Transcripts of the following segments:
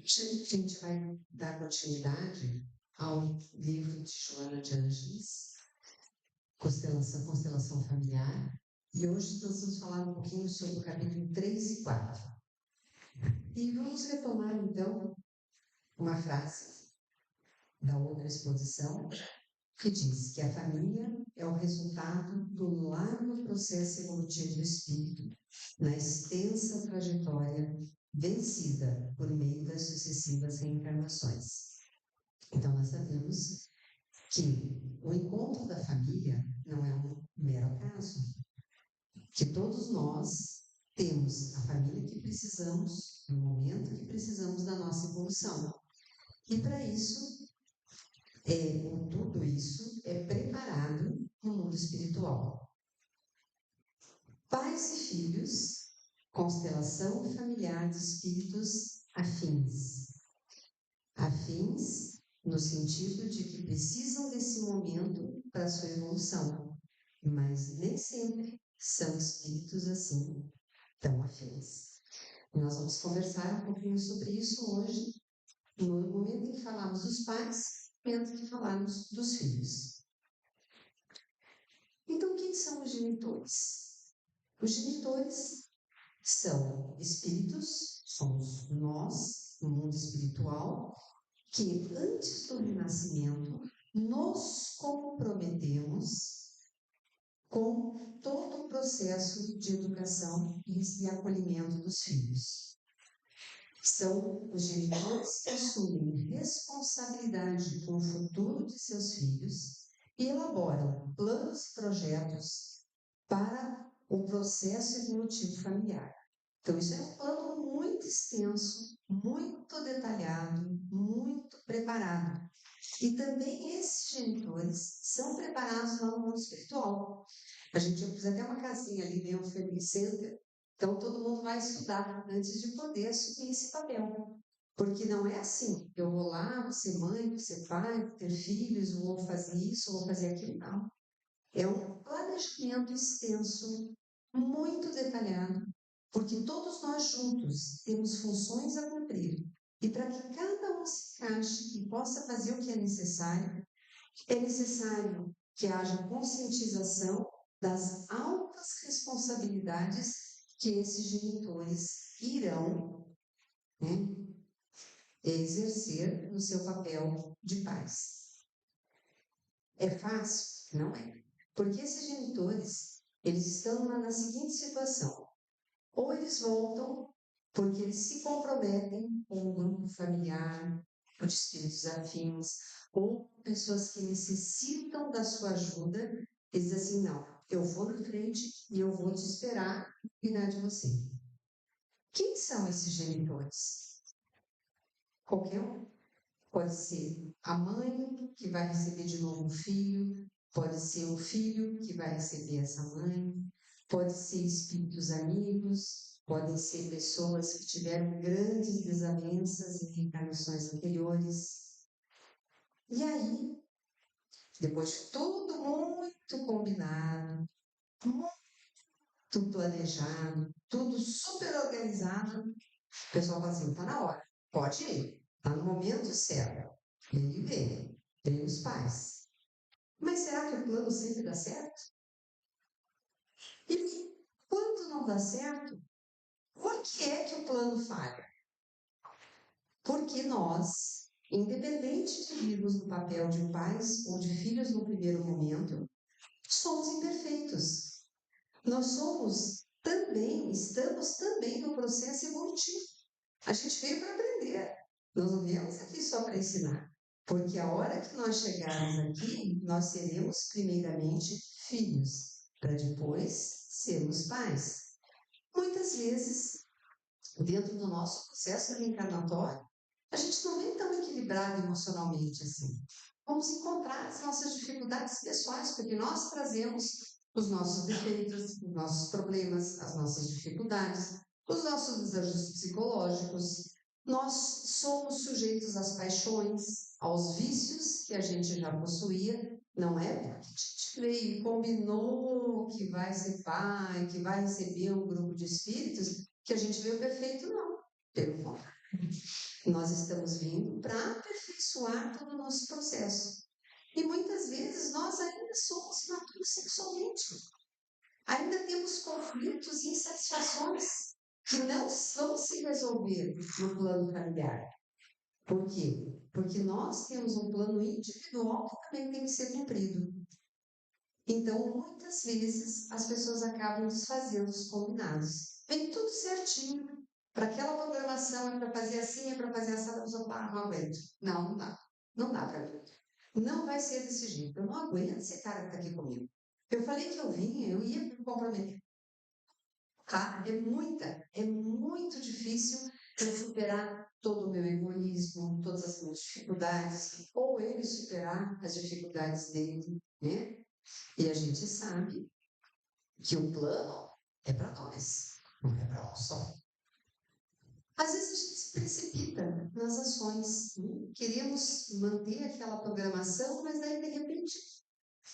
A gente vai dar continuidade ao livro de Joana de Ângeles, Constelação Familiar, e hoje nós vamos falar um pouquinho sobre o capítulo 3 e 4. E vamos retomar, então, uma frase da outra exposição, que diz que a família é o resultado do largo processo evolutivo do espírito, na extensa trajetória vencida por meio das sucessivas reencarnações. Então, nós sabemos que o encontro da família não é um mero acaso, que todos nós temos a família que precisamos, no momento que precisamos da nossa evolução. E para isso, tudo isso é preparado no mundo espiritual. Pais e filhos, constelação familiar de espíritos afins. Afins no sentido de que precisam desse momento para a sua evolução, mas nem sempre são espíritos assim tão afins. Nós vamos conversar um pouquinho sobre isso hoje, no momento em que falamos dos pais, no momento em que falamos dos filhos. Então, quem são os genitores? Os genitores são espíritos, somos nós, no mundo espiritual, que antes do renascimento nos comprometemos com todo o processo de educação e acolhimento dos filhos. São os genitores que assumem responsabilidade com o futuro de seus filhos e elaboram planos e projetos para o processo evolutivo familiar. Então, isso é um plano muito extenso, muito detalhado, muito preparado. E também esses genitores são preparados lá no mundo espiritual. A gente fez até uma casinha ali, meio Family Center, então todo mundo vai estudar antes de poder assumir esse papel. Porque não é assim, eu vou lá, vou ser mãe, vou ser pai, vou ter filhos, vou fazer isso, vou fazer aquilo, não. É um planejamento extenso, muito detalhado, porque todos nós juntos temos funções a cumprir. E para que cada um se encaixe e possa fazer o que é necessário que haja conscientização das altas responsabilidades que esses genitores irão, exercer no seu papel de pais. É fácil? Não é. Porque esses genitores, eles estão na seguinte situação. Ou eles voltam porque eles se comprometem com um grupo familiar, com espíritos afins, ou pessoas que necessitam da sua ajuda, eles dizem assim, não, eu vou na frente e eu vou te esperar e cuidar de você. Quem são esses genitores? Qualquer um. Pode ser a mãe que vai receber de novo um filho, pode ser o filho que vai receber essa mãe, pode ser espíritos amigos, podem ser pessoas que tiveram grandes desavenças em reencarnações anteriores. E aí, depois de tudo muito combinado, muito planejado, tudo super organizado, o pessoal fala assim, está na hora, pode ir, está no momento certo. Ele vem os pais. Mas será que o plano sempre dá certo? E quando não dá certo, por que é que o plano falha? Porque nós, independente de virmos no papel de pais ou de filhos no primeiro momento, somos imperfeitos. Nós estamos também no processo evolutivo. A gente veio para aprender. Nós não viemos aqui só para ensinar. Porque a hora que nós chegarmos aqui, nós seremos primeiramente filhos, para depois sermos pais. Muitas vezes, dentro do nosso processo reencarnatório, a gente não vem tão equilibrado emocionalmente assim. Vamos encontrar as nossas dificuldades pessoais, porque nós trazemos os nossos defeitos, os nossos problemas, as nossas dificuldades, os nossos desajustes psicológicos. Nós somos sujeitos às paixões, aos vícios que a gente já possuía. Não é porque a gente veio e combinou que vai ser pai, que vai receber um grupo de espíritos, que a gente veio perfeito, não. Pelo contrário. Nós estamos vindo para aperfeiçoar todo o nosso processo. E muitas vezes nós ainda somos imaturos sexualmente. Ainda temos conflitos e insatisfações que não vão se resolver no plano familiar. Por quê? Porque nós temos um plano individual que também tem que ser cumprido. Então, muitas vezes, as pessoas acabam desfazendo os combinados. Vem tudo certinho. Para aquela programação é para fazer assim, é para fazer essa, não aguento. Não, não dá. Não dá para mim. Não vai ser desse jeito. Eu não aguento esse cara que está aqui comigo. Eu falei que eu vinha, eu ia me comprometer. Tá? É muito difícil eu superar todo o meu egoísmo, todas as minhas dificuldades, ou ele superar as dificuldades dele, né? E a gente sabe que o plano é para nós, não é para um só. Às vezes a gente se precipita nas ações, né? Queremos manter aquela programação, mas aí de repente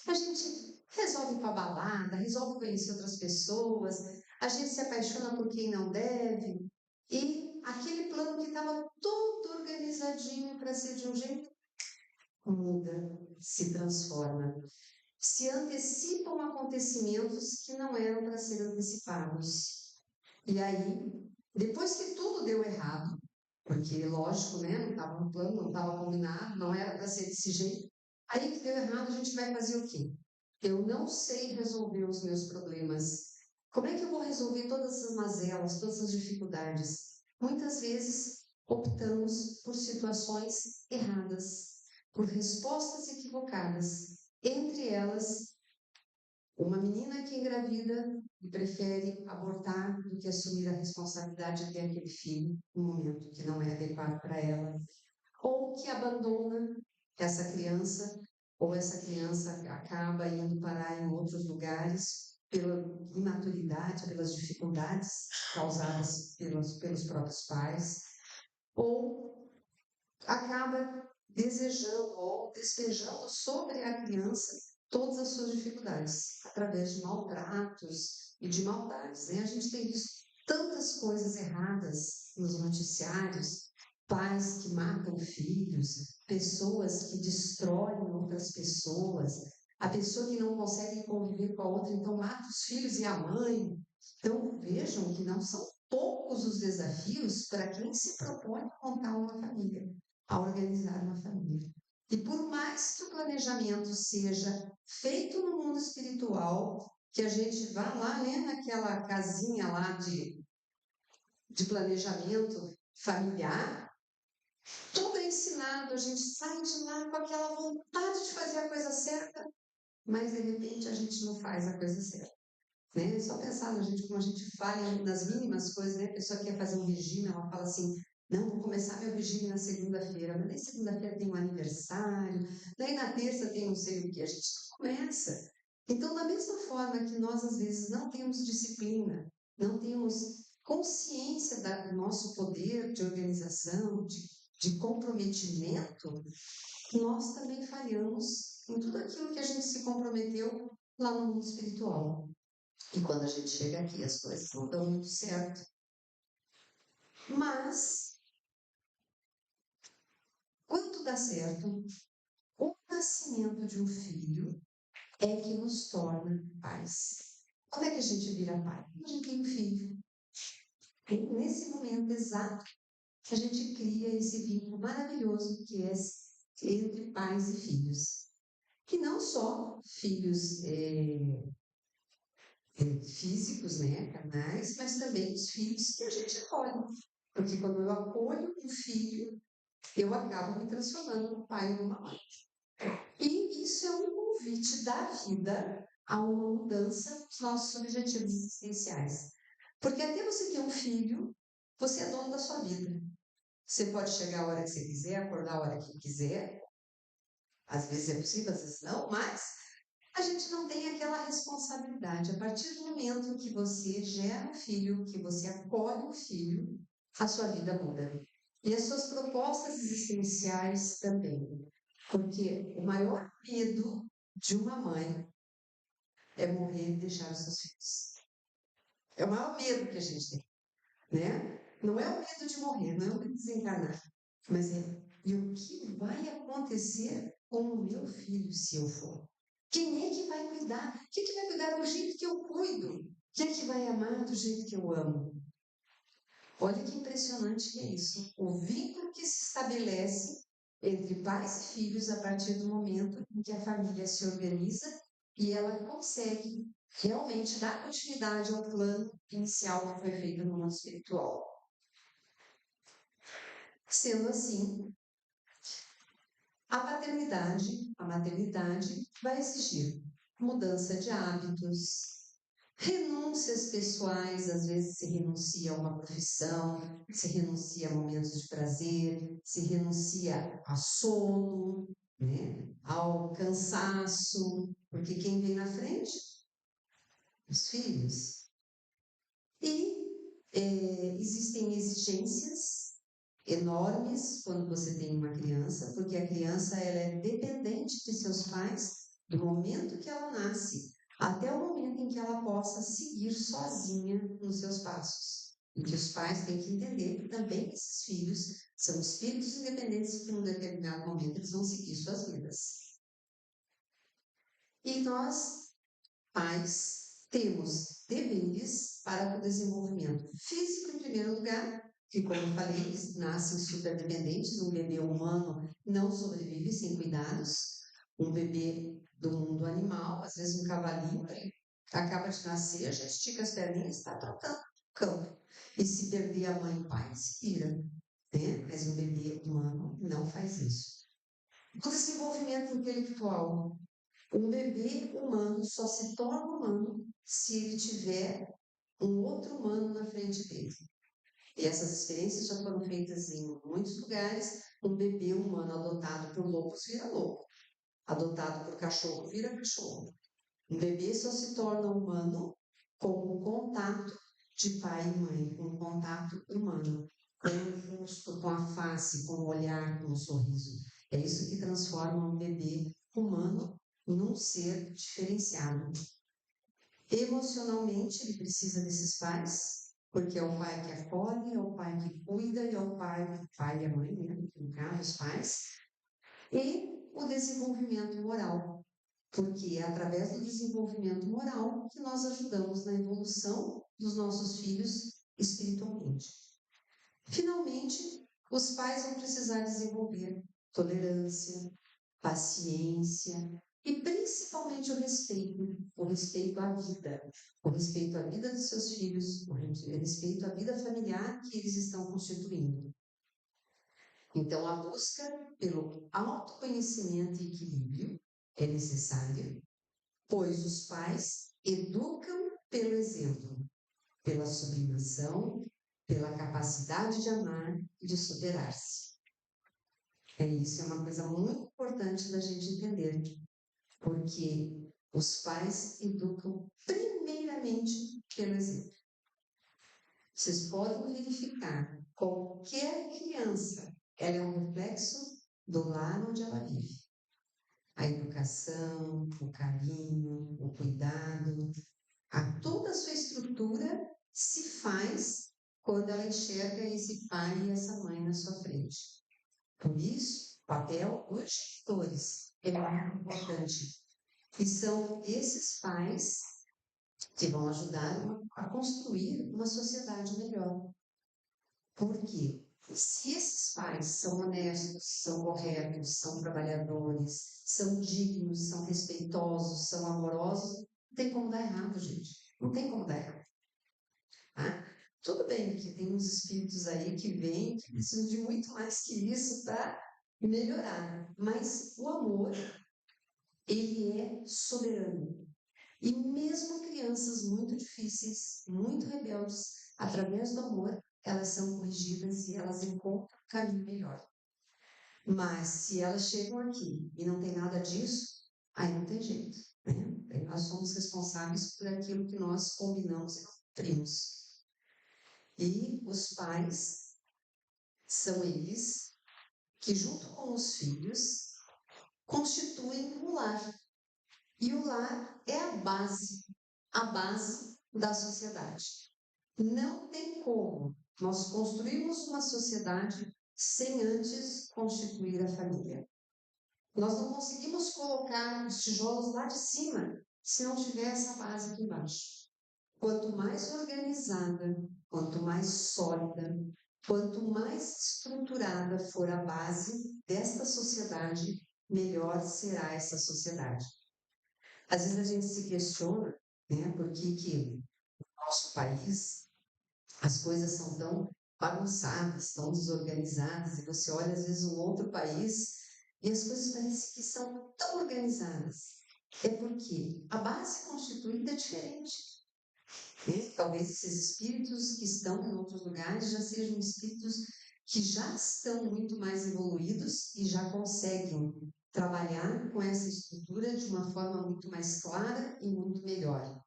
a gente resolve ir para balada, resolve conhecer outras pessoas, a gente se apaixona por quem não deve, e aquele plano que estava todo organizadinho para ser de um jeito, muda, se transforma. Se antecipam acontecimentos que não eram para ser antecipados. E aí, depois que tudo deu errado, porque lógico, né, não estava no plano, não estava combinado, não era para ser desse jeito, aí que deu errado, a gente vai fazer o quê? Eu não sei resolver os meus problemas. Como é que eu vou resolver todas as mazelas, todas as dificuldades? Muitas vezes optamos por situações erradas, por respostas equivocadas. Entre elas, uma menina que engravida e prefere abortar do que assumir a responsabilidade de ter aquele filho no momento que não é adequado para ela, ou que abandona essa criança, ou essa criança acaba indo parar em outros lugares pela imaturidade, pelas dificuldades causadas pelos próprios pais, ou acaba desejando ou despejando sobre a criança todas as suas dificuldades, através de maltratos e de maldades. Né? A gente tem visto tantas coisas erradas nos noticiários, pais que matam filhos, pessoas que destroem outras pessoas, a pessoa que não consegue conviver com a outra, então mata os filhos e a mãe. Então vejam que não são poucos os desafios para quem se propõe a montar uma família, a organizar uma família. E por mais que o planejamento seja feito no mundo espiritual, que a gente vá lá, né, naquela casinha lá de planejamento familiar, tudo é ensinado, a gente sai de lá com aquela vontade de fazer a coisa certa, mas de repente a gente não faz a coisa certa. Né? Só pensar na gente, como a gente falha nas mínimas coisas, né? A pessoa quer fazer um regime, ela fala assim, não, vou começar meu regime na segunda-feira, mas nem segunda-feira tem um aniversário, daí na terça tem não sei o que, a gente não começa. Então, da mesma forma que nós às vezes não temos disciplina, não temos consciência do nosso poder de organização, de comprometimento, nós também falhamos em tudo aquilo que a gente se comprometeu lá no mundo espiritual. E quando a gente chega aqui, as coisas não dão muito certo. Mas, quando dá certo, o nascimento de um filho é que nos torna pais. Como é que a gente vira pai? A gente tem um filho. E nesse momento exato, a gente cria esse vínculo maravilhoso que é entre pais e filhos. Que não só filhos físicos, né, carnais, mas também os filhos que a gente acolhe. Porque quando eu acolho um filho, eu acabo me transformando num pai ou numa mãe. E isso é um convite da vida a uma mudança dos nossos objetivos existenciais. Porque até você ter um filho, você é dono da sua vida. Você pode chegar a hora que você quiser, acordar a hora que quiser. Às vezes é possível, às vezes não, mas a gente não tem aquela responsabilidade. A partir do momento que você gera um filho, que você acolhe um filho, a sua vida muda. E as suas propostas existenciais também. Porque o maior medo de uma mãe é morrer e deixar os seus filhos. É o maior medo que a gente tem, né? Não é o medo de morrer, não é o medo de desencarnar. Mas e o que vai acontecer com o meu filho se eu for? Quem é que vai cuidar? Quem é que vai cuidar do jeito que eu cuido? Quem é que vai amar do jeito que eu amo? Olha que impressionante que é isso. O vínculo que se estabelece entre pais e filhos a partir do momento em que a família se organiza e ela consegue realmente dar continuidade ao plano inicial que foi feito no mundo espiritual. Sendo assim, a maternidade vai exigir mudança de hábitos, renúncias pessoais, às vezes se renuncia a uma profissão, se renuncia a momentos de prazer, se renuncia a sono, né? Ao cansaço, porque quem vem na frente? Os filhos. E existem exigências enormes quando você tem uma criança, porque a criança ela é dependente de seus pais do momento que ela nasce até o momento em que ela possa seguir sozinha nos seus passos. E que os pais têm que entender que também esses filhos são espíritos independentes que, num determinado momento, eles vão seguir suas vidas. E nós, pais, temos deveres para o desenvolvimento físico, em primeiro lugar, que, como eu falei, eles nascem superdependentes. Um bebê humano não sobrevive sem cuidados. Um bebê do mundo animal, às vezes um cavalinho, acaba de nascer, já estica as perninhas, está trocando o campo. E se perder a mãe e o pai, se vira. Né? Mas um bebê humano não faz isso. O desenvolvimento intelectual. Um bebê humano só se torna humano se ele tiver um outro humano na frente dele. E essas experiências já foram feitas em muitos lugares. Um bebê humano adotado por lobos vira lobo. Adotado por cachorro vira cachorro. Um bebê só se torna humano com o contato de pai e mãe, com o contato humano, com o rosto, com a face, com o olhar, com o sorriso. É isso que transforma um bebê humano num ser diferenciado. Emocionalmente, ele precisa desses pais, porque é o pai que acolhe, é o pai que cuida, é o pai e a mãe, né? No caso, os pais. E o desenvolvimento moral, porque é através do desenvolvimento moral que nós ajudamos na evolução dos nossos filhos espiritualmente. Finalmente, os pais vão precisar desenvolver tolerância, paciência e principalmente o respeito à vida, o respeito à vida dos seus filhos, o respeito à vida familiar que eles estão constituindo. Então, a busca pelo autoconhecimento e equilíbrio é necessária, pois os pais educam pelo exemplo, pela sublimação, pela capacidade de amar e de superar-se. Isso é uma coisa muito importante da gente entender, porque os pais educam primeiramente pelo exemplo. Vocês podem verificar, qualquer criança, ela é um reflexo do lar onde ela vive. A educação, o carinho, o cuidado, toda a sua estrutura se faz quando ela enxerga esse pai e essa mãe na sua frente. Por isso, o papel dos gestores é muito importante. E são esses pais que vão ajudar a construir uma sociedade melhor. Por quê? Se esses pais são honestos, são corretos, são trabalhadores, são dignos, são respeitosos, são amorosos, não tem como dar errado, gente. Não tem como dar errado. Tá? Tudo bem que tem uns espíritos aí que vêm, que precisam de muito mais que isso para melhorar. Mas o amor, ele é soberano. E mesmo crianças muito difíceis, muito rebeldes, através do amor, elas são corrigidas e elas encontram um caminho melhor. Mas se elas chegam aqui e não tem nada disso, aí não tem jeito. Né? Aí nós somos responsáveis por aquilo que nós combinamos e cumprimos. E os pais são eles que, junto com os filhos, constituem o lar. E o lar é a base da sociedade. Não tem como nós construirmos uma sociedade sem antes constituir a família. Nós não conseguimos colocar os tijolos lá de cima se não tiver essa base aqui embaixo. Quanto mais organizada, quanto mais sólida, quanto mais estruturada for a base desta sociedade, melhor será essa sociedade. Às vezes a gente se questiona, né, por que no nosso país as coisas são tão bagunçadas, tão desorganizadas, e você olha às vezes um outro país e as coisas parecem que são tão organizadas. É porque a base constituída é diferente. Talvez esses espíritos que estão em outros lugares já sejam espíritos que já estão muito mais evoluídos e já conseguem trabalhar com essa estrutura de uma forma muito mais clara e muito melhor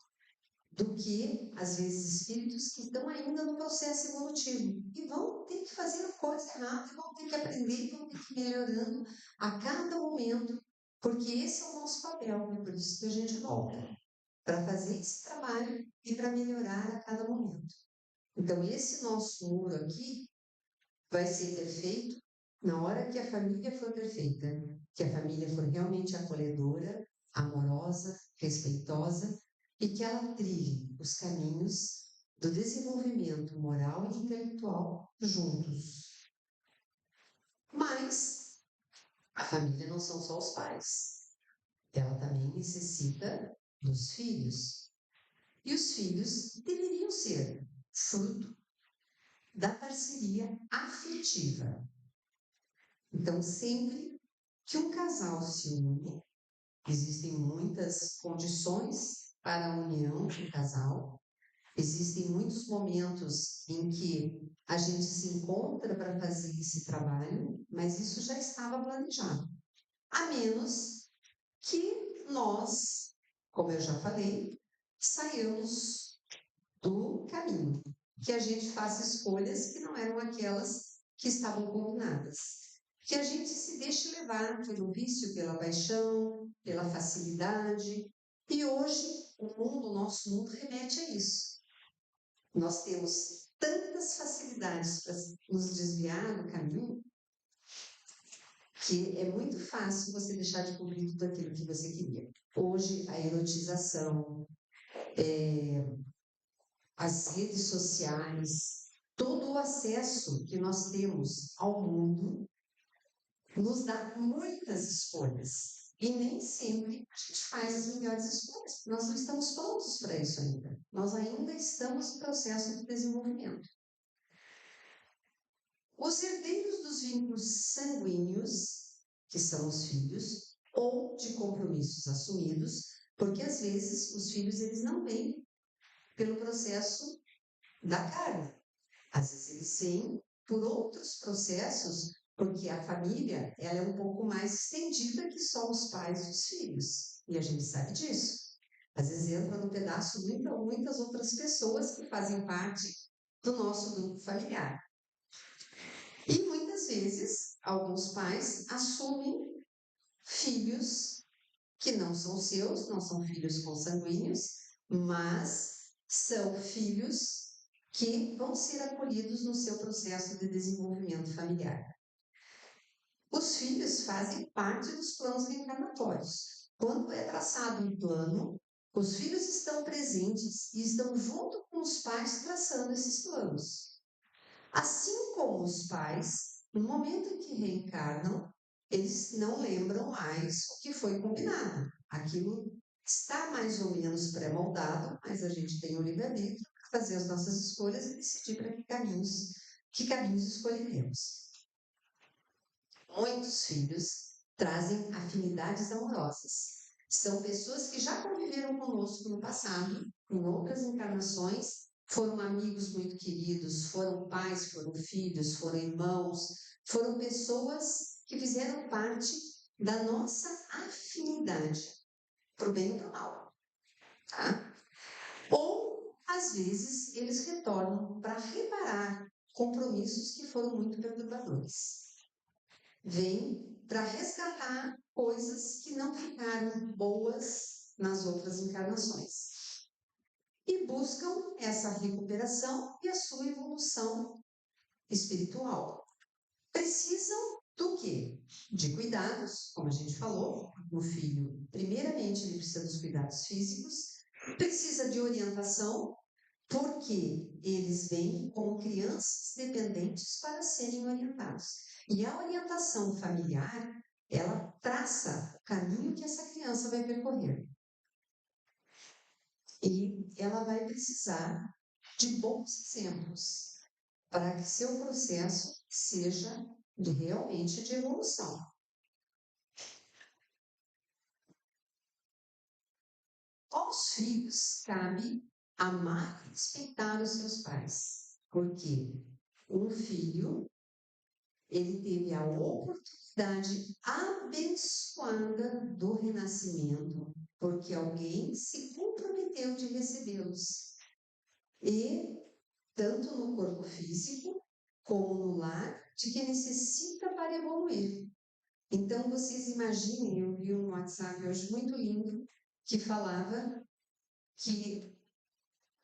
do que, às vezes, espíritos que estão ainda no processo evolutivo e vão ter que fazer a coisa errada, vão ter que aprender, vão ter que ir melhorando a cada momento, porque esse é o nosso papel, é por isso que a gente volta, para fazer esse trabalho e para melhorar a cada momento. Então, esse nosso muro aqui vai ser perfeito na hora que a família for perfeita, que a família for realmente acolhedora, amorosa, respeitosa e que ela trilhe os caminhos do desenvolvimento moral e intelectual juntos. Mas a família não são só os pais. Ela também necessita dos filhos. E os filhos deveriam ser fruto da parceria afetiva. Então, sempre que um casal se une, existem muitas condições para a união do casal, existem muitos momentos em que a gente se encontra para fazer esse trabalho, mas isso já estava planejado. A menos que nós, como eu já falei, saiamos do caminho, que a gente faça escolhas que não eram aquelas que estavam combinadas. Que a gente se deixe levar pelo vício, pela paixão, pela facilidade. E hoje, o nosso mundo remete a isso. Nós temos tantas facilidades para nos desviar do caminho, que é muito fácil você deixar de cumprir tudo aquilo que você queria. Hoje, a erotização, as redes sociais, todo o acesso que nós temos ao mundo nos dá muitas escolhas. E nem sempre a gente faz as melhores escolhas. Nós não estamos prontos para isso ainda. Nós ainda estamos no processo de desenvolvimento. Os herdeiros dos vínculos sanguíneos, que são os filhos, ou de compromissos assumidos, porque às vezes os filhos eles não vêm pelo processo da carne. Às vezes eles vêm por outros processos, porque a família ela é um pouco mais estendida que só os pais e os filhos. E a gente sabe disso. Às vezes entra no pedaço muitas outras pessoas que fazem parte do nosso grupo familiar. E muitas vezes, alguns pais assumem filhos que não são seus, não são filhos consanguíneos, mas são filhos que vão ser acolhidos no seu processo de desenvolvimento familiar. Os filhos fazem parte dos planos reencarnatórios. Quando é traçado um plano, os filhos estão presentes e estão junto com os pais traçando esses planos. Assim como os pais, no momento em que reencarnam, eles não lembram mais o que foi combinado. Aquilo está mais ou menos pré-moldado, mas a gente tem o livre-arbítrio para fazer as nossas escolhas e decidir para que caminhos escolheremos. Muitos filhos trazem afinidades amorosas. São pessoas que já conviveram conosco no passado, em outras encarnações, foram amigos muito queridos, foram pais, foram filhos, foram irmãos, foram pessoas que fizeram parte da nossa afinidade, para o bem e para o mal. Tá? Ou, às vezes, eles retornam para reparar compromissos que foram muito perturbadores. Vêm para resgatar coisas que não ficaram boas nas outras encarnações. E buscam essa recuperação e a sua evolução espiritual. precisam do quê? De cuidados, como a gente falou. O filho, primeiramente, ele precisa dos cuidados físicos, precisa de orientação, porque eles vêm como crianças dependentes para serem orientados. E a orientação familiar, ela traça o caminho que essa criança vai percorrer. E ela vai precisar de bons exemplos para que seu processo seja realmente de evolução. Aos filhos cabe amar e respeitar os seus pais, porque um filho, ele teve a oportunidade abençoada do renascimento, porque alguém se comprometeu de recebê-los. E tanto no corpo físico, como no lar, de que necessita para evoluir. Então, vocês imaginem, eu vi um WhatsApp hoje muito lindo, que falava que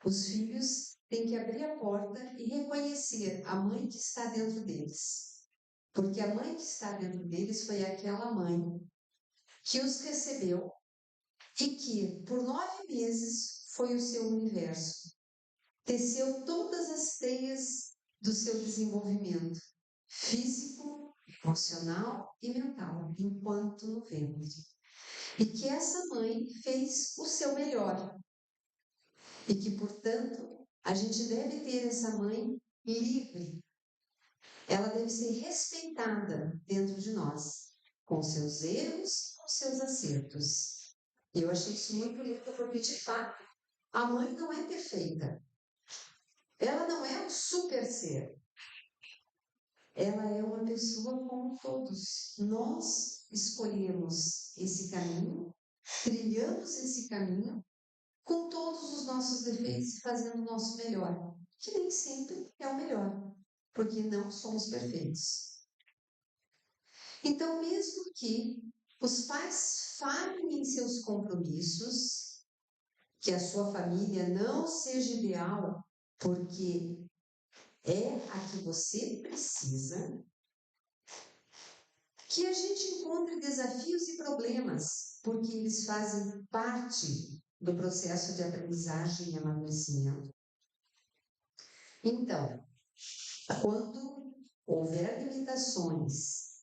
os filhos têm que abrir a porta e reconhecer a mãe que está dentro deles. Porque a mãe que está dentro deles foi aquela mãe que os recebeu e que, por 9 meses, foi o seu universo. Teceu todas as teias do seu desenvolvimento físico, emocional e mental, enquanto no ventre. E que essa mãe fez o seu melhor. E que, portanto, a gente deve ter essa mãe livre. Ela deve ser respeitada dentro de nós, com seus erros, com seus acertos. E eu achei isso muito lindo, porque, de fato, a mãe não é perfeita. Ela não é um super ser. Ela é uma pessoa como todos. Nós escolhemos esse caminho, trilhamos esse caminho com todos os nossos defeitos e fazendo o nosso melhor, que nem sempre é o melhor, porque não somos perfeitos. Então, mesmo que os pais falhem em seus compromissos, que a sua família não seja ideal, porque é a que você precisa, que a gente encontre desafios e problemas, porque eles fazem parte do processo de aprendizagem e amadurecimento. Então, quando houver limitações,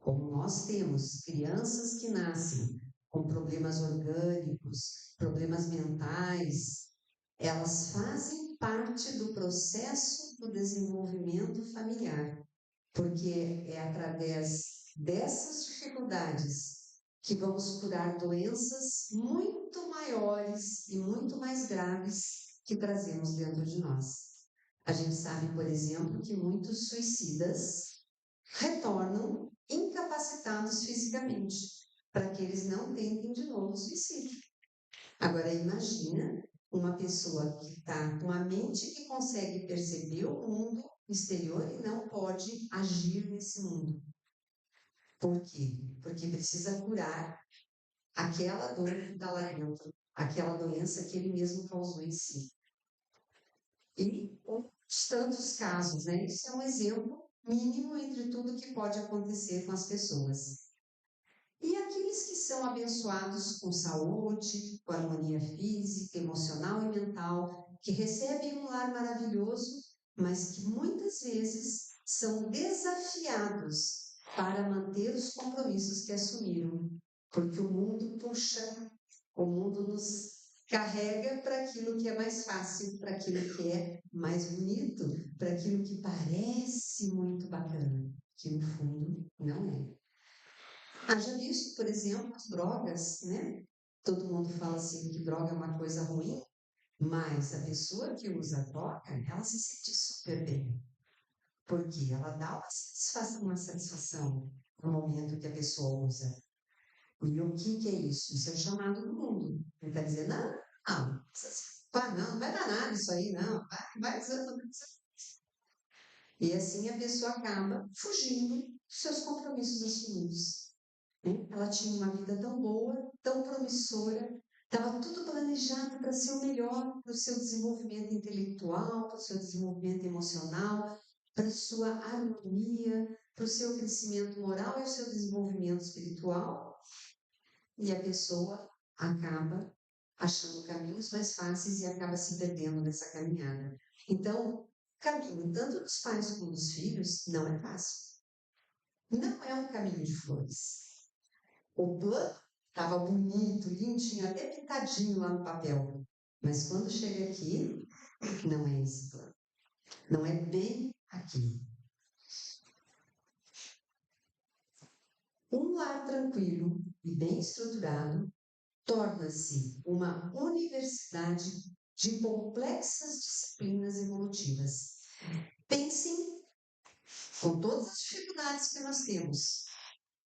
como nós temos crianças que nascem com problemas orgânicos, problemas mentais, elas fazem parte do processo do desenvolvimento familiar, porque é através dessas dificuldades que vamos curar doenças muito maiores e muito mais graves que trazemos dentro de nós. A gente sabe, por exemplo, que muitos suicidas retornam incapacitados fisicamente, para que eles não tentem de novo o suicídio. Agora, imagina uma pessoa que está com a mente que consegue perceber o mundo exterior e não pode agir nesse mundo. Por quê? Porque precisa curar aquela dor que está lá dentro, aquela doença que ele mesmo causou em si. E tantos casos, né? Isso é um exemplo mínimo entre tudo que pode acontecer com as pessoas. E aqueles que são abençoados com saúde, com harmonia física, emocional e mental, que recebem um lar maravilhoso, mas que muitas vezes são desafiados para manter os compromissos que assumiram, porque o mundo puxa, o mundo nos carrega para aquilo que é mais fácil, para aquilo que é mais bonito, para aquilo que parece muito bacana, que no fundo não é. Haja visto, por exemplo, as drogas, né? Todo mundo fala assim que droga é uma coisa ruim, mas a pessoa que usa droga, ela se sente super bem. Porque ela dá uma satisfação no momento que a pessoa usa. E o que é isso? Isso é o chamado do mundo. Ele está dizendo, não vai dar nada isso aí, não. Vai usando. E assim a pessoa acaba fugindo dos seus compromissos assumidos. Ela tinha uma vida tão boa, tão promissora, estava tudo planejado para ser o melhor, para o seu desenvolvimento intelectual, para o seu desenvolvimento emocional, para a sua harmonia, para o seu crescimento moral e o seu desenvolvimento espiritual, e a pessoa acaba achando caminhos mais fáceis e acaba se perdendo nessa caminhada. Então, o caminho tanto dos pais como dos filhos não é fácil. Não é um caminho de flores. O plano estava bonito, lindinho, até pintadinho lá no papel. Mas quando chega aqui, não é esse plano. Não é bem aqui. Um lar tranquilo e bem estruturado torna-se uma universidade de complexas disciplinas evolutivas. Pensem, com todas as dificuldades que nós temos,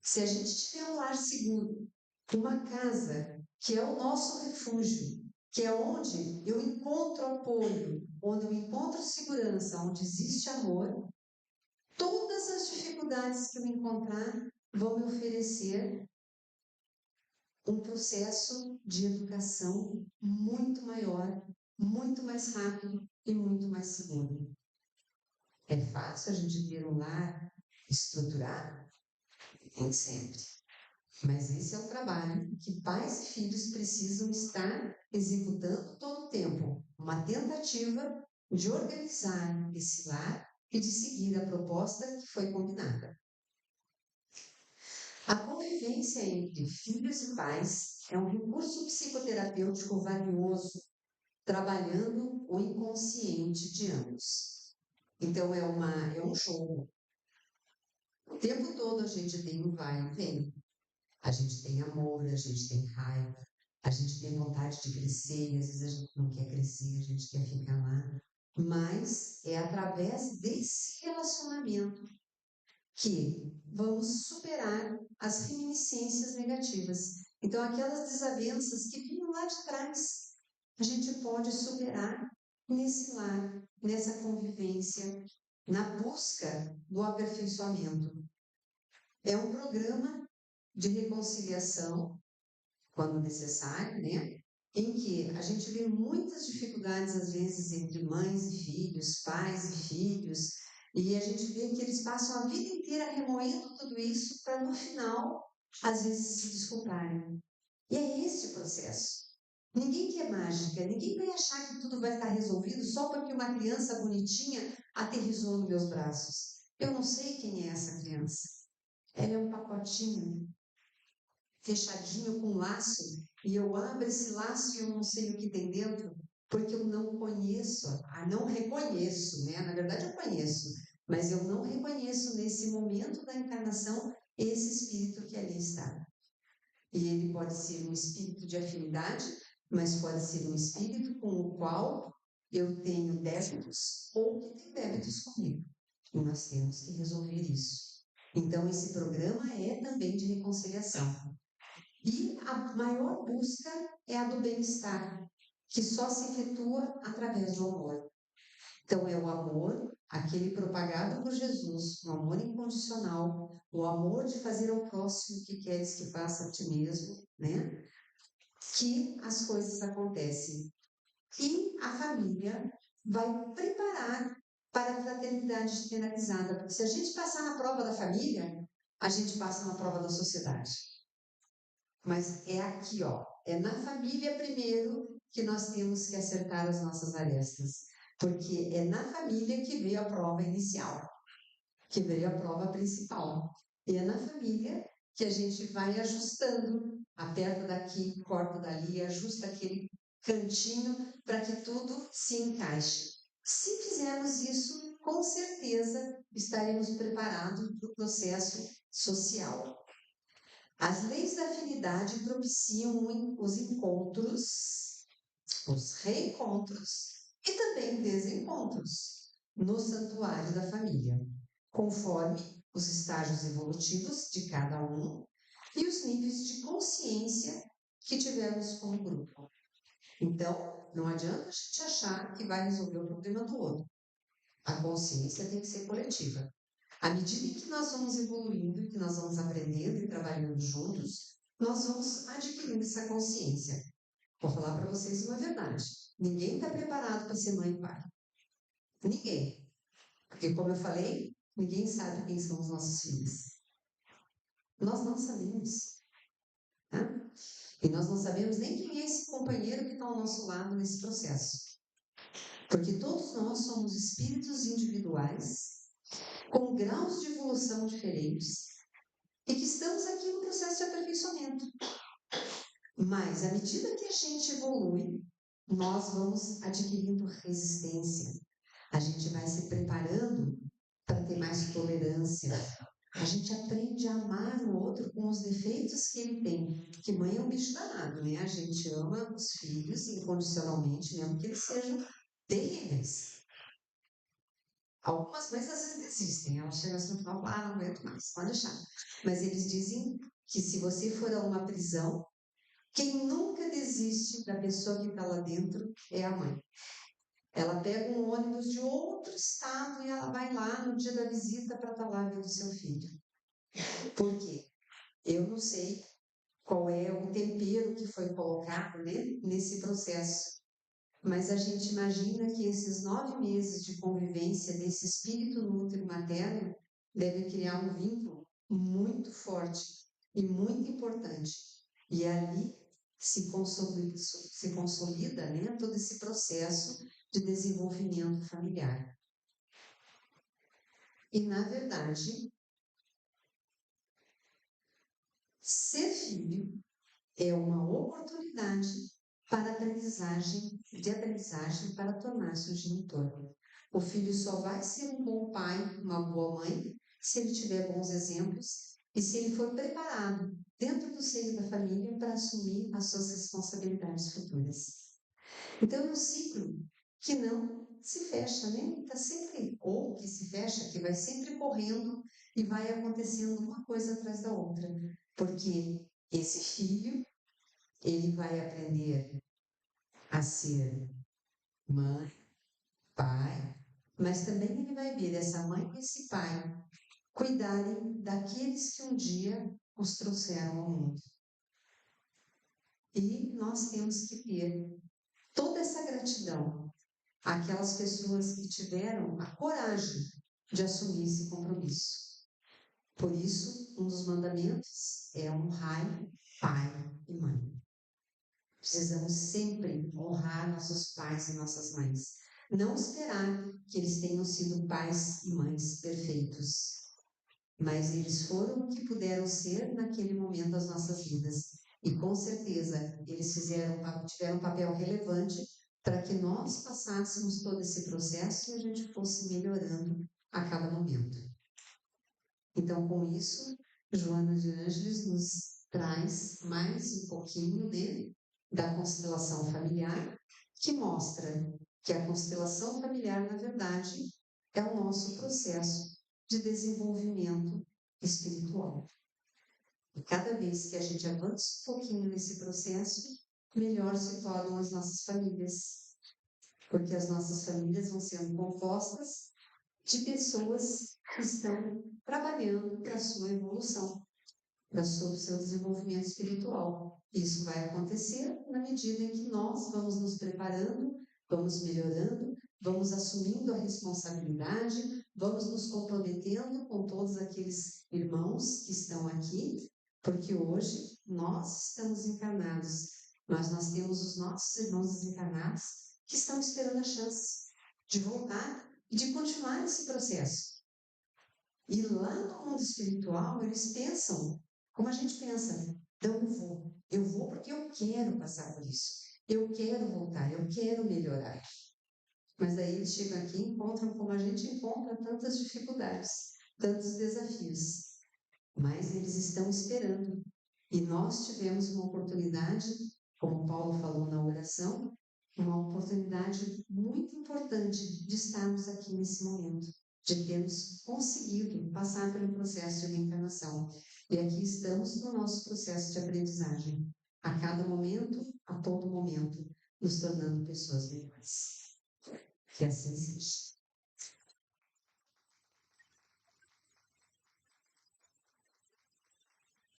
se a gente tiver um lar seguro, uma casa que é o nosso refúgio, que é onde eu encontro apoio, onde eu encontro segurança, onde existe amor, todas as dificuldades que eu encontrar vão me oferecer um processo de educação muito maior, muito mais rápido e muito mais seguro. É fácil a gente ter um lar estruturado? Nem sempre. Mas esse é o trabalho que pais e filhos precisam estar executando todo o tempo. Uma tentativa de organizar esse lar e de seguir a proposta que foi combinada. A convivência entre filhos e pais é um recurso psicoterapêutico valioso, trabalhando o inconsciente de ambos. Então, é um jogo. O tempo todo a gente tem um vai e vem. A gente tem amor, a gente tem raiva, a gente tem vontade de crescer, e às vezes a gente não quer crescer, a gente quer ficar lá. Mas é através desse relacionamento que vamos superar as reminiscências negativas. Então, aquelas desavenças que vinham lá de trás, a gente pode superar nesse lar, nessa convivência, na busca do aperfeiçoamento. É um programa de reconciliação, quando necessário, né? Em que a gente vê muitas dificuldades, às vezes, entre mães e filhos, pais e filhos, e a gente vê que eles passam a vida inteira remoendo tudo isso para, no final, às vezes, se desculparem. E é esse o processo. Ninguém quer mágica, ninguém vai achar que tudo vai estar resolvido só porque uma criança bonitinha aterrissou nos meus braços. Eu não sei quem é essa criança. Ela é um pacotinho fechadinho com laço, e eu abro esse laço e eu não sei o que tem dentro, porque eu não conheço, não reconheço, né? Na verdade eu conheço, mas eu não reconheço nesse momento da encarnação esse espírito que ali está. E ele pode ser um espírito de afinidade, mas pode ser um espírito com o qual eu tenho débitos ou que tem débitos comigo. E nós temos que resolver isso. Então, esse programa é também de reconciliação. E a maior busca é a do bem-estar, que só se efetua através do amor. Então, é o amor, aquele propagado por Jesus, o amor incondicional, o amor de fazer ao próximo o que queres que faça a ti mesmo, né? Que as coisas acontecem. E a família vai preparar para a fraternidade generalizada, porque se a gente passar na prova da família, a gente passa na prova da sociedade. Mas é aqui, ó, é na família primeiro que nós temos que acertar as nossas arestas, porque é na família que veio a prova inicial, que veio a prova principal. E é na família que a gente vai ajustando, aperta daqui, corta dali, ajusta aquele cantinho para que tudo se encaixe. Se fizermos isso, com certeza estaremos preparados para o processo social. As leis da afinidade propiciam os encontros, os reencontros e também desencontros no santuário da família, conforme os estágios evolutivos de cada um e os níveis de consciência que tivermos como grupo. Então, não adianta a gente achar que vai resolver o problema do outro. A consciência tem que ser coletiva. À medida que nós vamos evoluindo, que nós vamos aprendendo e trabalhando juntos, nós vamos adquirindo essa consciência. Vou falar para vocês uma verdade. Ninguém está preparado para ser mãe e pai. Ninguém. Porque, como eu falei, Ninguém sabe quem são os nossos filhos. Nós não sabemos. Tá? E nós não sabemos nem quem é esse companheiro que está ao nosso lado nesse processo. Porque todos nós somos espíritos individuais, com graus de evolução diferentes, e que estamos aqui no processo de aperfeiçoamento. Mas, à medida que a gente evolui, nós vamos adquirindo resistência. A gente vai se preparando para ter mais tolerância. A gente aprende a amar o outro com os defeitos que ele tem. Porque mãe é um bicho danado, né? A gente ama os filhos incondicionalmente, mesmo que eles sejam terríveis. Algumas mães às vezes desistem. Elas chegam assim no final e falam, não aguento mais, pode deixar. Mas eles dizem que se você for a uma prisão, quem nunca desiste da pessoa que está lá dentro é a mãe. Ela pega um ônibus de outro estado e ela vai lá no dia da visita para estar lá vendo seu filho. Por quê? Eu não sei qual é o tempero que foi colocado, né, nesse processo. Mas a gente imagina que esses 9 meses de convivência desse espírito no útero materno deve criar um vínculo muito forte e muito importante. E ali se consolida, né, todo esse processo de desenvolvimento familiar. E, na verdade, ser filho é uma oportunidade para de aprendizagem para tornar-se um genitor. O filho só vai ser um bom pai, uma boa mãe, se ele tiver bons exemplos e se ele for preparado dentro do seio da família para assumir as suas responsabilidades futuras. Então é um ciclo que não se fecha, né? Está sempre, ou que se fecha, que vai sempre correndo e vai acontecendo uma coisa atrás da outra. Porque esse filho, ele vai aprender a ser mãe, pai, mas também ele vai ver essa mãe e esse pai cuidarem daqueles que um dia os trouxeram ao mundo. E nós temos que ter toda essa gratidão àquelas pessoas que tiveram a coragem de assumir esse compromisso. Por isso, um dos mandamentos é honrar pai e mãe. Precisamos sempre honrar nossos pais e nossas mães. Não esperar que eles tenham sido pais e mães perfeitos. Mas eles foram o que puderam ser naquele momento das nossas vidas. E com certeza eles tiveram um papel relevante para que nós passássemos todo esse processo e a gente fosse melhorando a cada momento. Então, com isso, Joana de Ângeles nos traz mais um pouquinho da constelação familiar, que mostra que a constelação familiar, na verdade, é o nosso processo de desenvolvimento espiritual. E cada vez que a gente avança um pouquinho nesse processo, melhor se tornam as nossas famílias. Porque as nossas famílias vão sendo compostas de pessoas que estão trabalhando para a sua evolução, para o seu desenvolvimento espiritual. Isso vai acontecer na medida em que nós vamos nos preparando, vamos melhorando, vamos assumindo a responsabilidade, vamos nos comprometendo com todos aqueles irmãos que estão aqui, porque hoje nós estamos encarnados, mas nós temos os nossos irmãos desencarnados que estão esperando a chance de voltar e de continuar esse processo. E lá no mundo espiritual, eles pensam como a gente pensa. Então eu vou porque eu quero passar por isso. Eu quero voltar, eu quero melhorar. Mas aí eles chegam aqui e encontram como a gente encontra tantas dificuldades, tantos desafios. Mas eles estão esperando. E nós tivemos uma oportunidade, como Paulo falou na oração, uma oportunidade muito importante de estarmos aqui nesse momento, de termos conseguido passar pelo processo de reencarnação. E aqui estamos no nosso processo de aprendizagem, a cada momento, a todo momento, nos tornando pessoas melhores. Que assim seja.